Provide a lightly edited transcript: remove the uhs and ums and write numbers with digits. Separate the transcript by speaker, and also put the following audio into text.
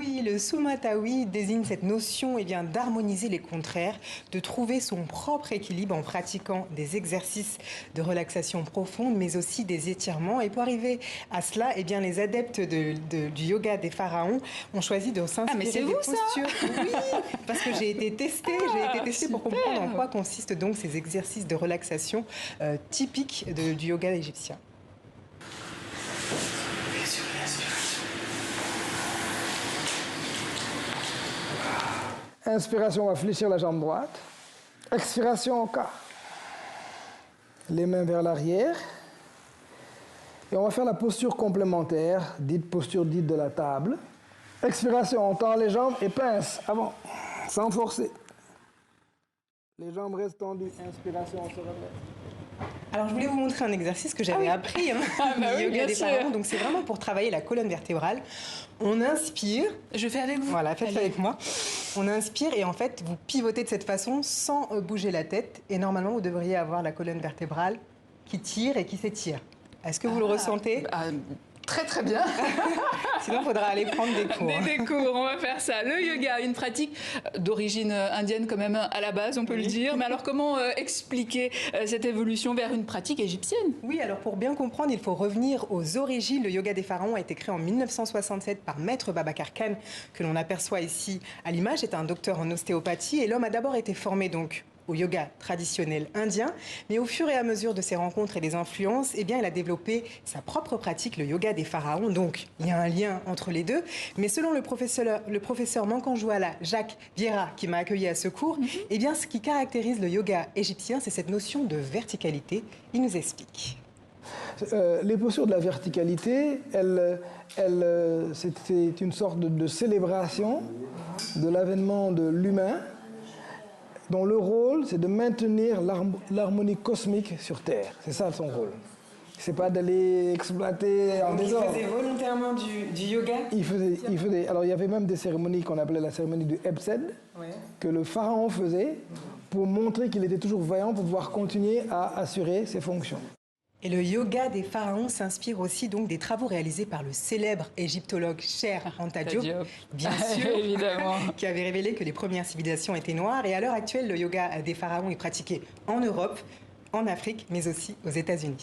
Speaker 1: Oui, le Sumatawi désigne cette notion d'harmoniser les contraires, de trouver son propre équilibre en pratiquant des exercices de relaxation profonde, mais aussi des étirements. Et pour arriver à cela, les adeptes du yoga des pharaons ont choisi de s'inspirer des postures. Oui, parce que j'ai été testée pour comprendre en quoi consistent donc ces exercices de relaxation typiques du yoga égyptien.
Speaker 2: Inspiration, on va fléchir la jambe droite. Expiration, au cas. Les mains vers l'arrière. Et on va faire la posture complémentaire, posture dite de la table. Expiration, on tend les jambes et pince avant, sans forcer. Les jambes restent tendues. Inspiration, on se relève.
Speaker 1: Alors, je voulais vous montrer un exercice que j'avais appris du yoga des pharaons. Donc, c'est vraiment pour travailler la colonne vertébrale. On inspire.
Speaker 3: Je fais avec vous.
Speaker 1: Voilà, faites avec moi. On inspire et en fait, vous pivotez de cette façon sans bouger la tête. Et normalement, vous devriez avoir la colonne vertébrale qui tire et qui s'étire. Est-ce que vous le ressentez?
Speaker 3: Très très bien.
Speaker 1: Sinon, il faudra aller prendre des cours.
Speaker 3: Des cours, on va faire ça. Le yoga, une pratique d'origine indienne quand même à la base, on peut le dire. Mais alors comment expliquer cette évolution vers une pratique égyptienne?
Speaker 1: Oui, alors pour bien comprendre, il faut revenir aux origines. Le yoga des pharaons a été créé en 1967 par Maître Babacar Khan, que l'on aperçoit ici à l'image. C'est un docteur en ostéopathie et l'homme a d'abord été formé donc au yoga traditionnel indien, mais au fur et à mesure de ses rencontres et des influences, il a développé sa propre pratique, le yoga des pharaons. Donc, il y a un lien entre les deux. Mais selon le professeur Mankanjouala Jacques Vieira, qui m'a accueilli à ce cours, ce qui caractérise le yoga égyptien, c'est cette notion de verticalité. Il nous explique.
Speaker 2: Les postures de la verticalité, c'est une sorte de célébration de l'avènement de l'humain, dont le rôle, c'est de maintenir l'harmonie cosmique sur Terre. C'est ça son rôle. C'est pas d'aller exploiter en désordre.
Speaker 1: Il faisait volontairement du yoga.
Speaker 2: Alors il y avait même des cérémonies qu'on appelait la cérémonie du Ebsed, que le pharaon faisait pour montrer qu'il était toujours vaillant pour pouvoir continuer à assurer ses fonctions.
Speaker 1: Et le yoga des pharaons s'inspire aussi donc des travaux réalisés par le célèbre égyptologue Cher Anta Diop, bien sûr,
Speaker 3: évidemment,
Speaker 1: qui avait révélé que les premières civilisations étaient noires. Et à l'heure actuelle, le yoga des pharaons est pratiqué en Europe, en Afrique, mais aussi aux États-Unis.